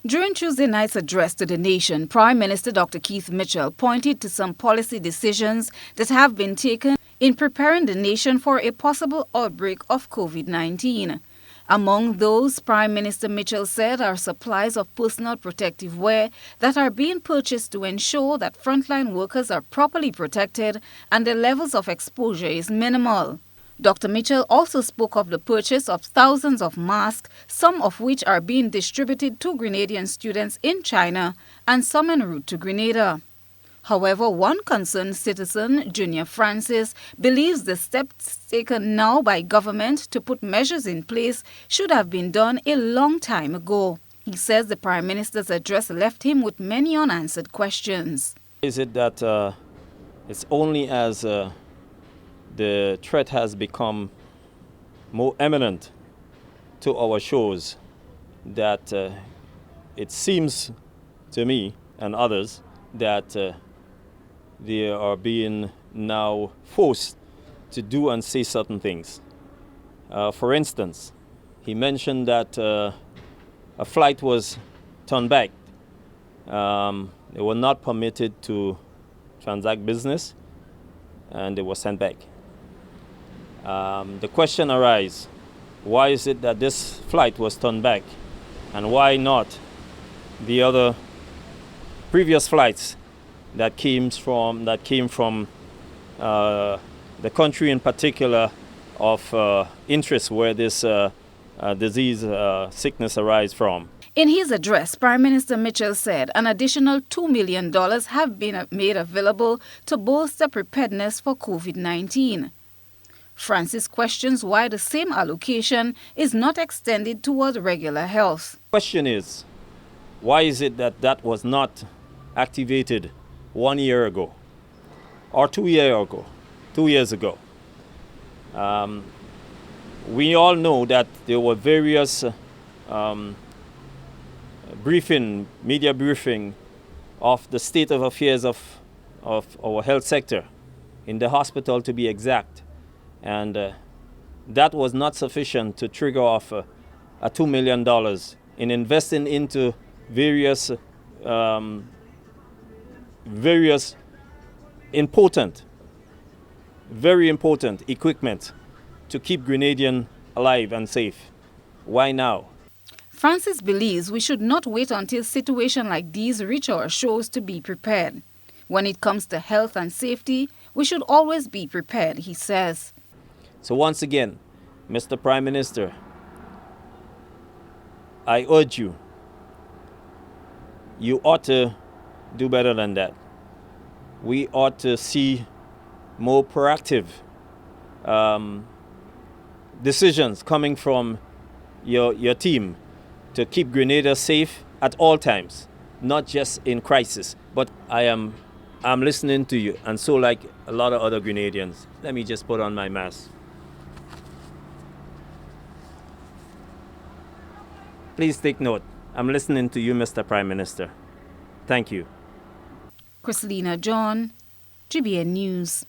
During Tuesday night's address to the nation, Prime Minister Dr. Keith Mitchell pointed to some policy decisions that have been taken in preparing the nation for a possible outbreak of COVID-19. Among those, Prime Minister Mitchell said are supplies of personal protective wear that are being purchased to ensure that frontline workers are properly protected and the levels of exposure is minimal. Dr. Mitchell also spoke of the purchase of thousands of masks, some of which are being distributed to Grenadian students in China and some en route to Grenada. However, one concerned citizen, Junior Francis, believes the steps taken now by government to put measures in place should have been done a long time ago. He says the Prime Minister's address left him with many unanswered questions. Is it that it's only as the threat has become more imminent to our shores that it seems to me and others that they are being now forced to do and say certain things. For instance, he mentioned that a flight was turned back. They were not permitted to transact business and they were sent back. The question arises, why is it that this flight was turned back and why not the other previous flights that came from the country in particular of interest where this disease sickness arises from? In his address, Prime Minister Mitchell said an additional $2 million have been made available to bolster preparedness for COVID-19. Francis questions why the same allocation is not extended toward regular health. The question is, why is it that that was not activated 1 year ago or 2 years ago? We all know that there were various media briefing of the state of affairs of our health sector in the hospital, to be exact. And that was not sufficient to trigger off a $2 million in investing into various very important equipment to keep Grenadians alive and safe. Why now? Francis believes we should not wait until situations like these reach our shores to be prepared. When it comes to health and safety, we should always be prepared, he says. So once again, Mr. Prime Minister, I urge you, you ought to do better than that. We ought to see more proactive decisions coming from your team to keep Grenada safe at all times, not just in crisis. But I'm listening to you, and so like a lot of other Grenadians. Let me just put on my mask. Please take note. I'm listening to you, Mr. Prime Minister. Thank you. Christelina John, GBN News.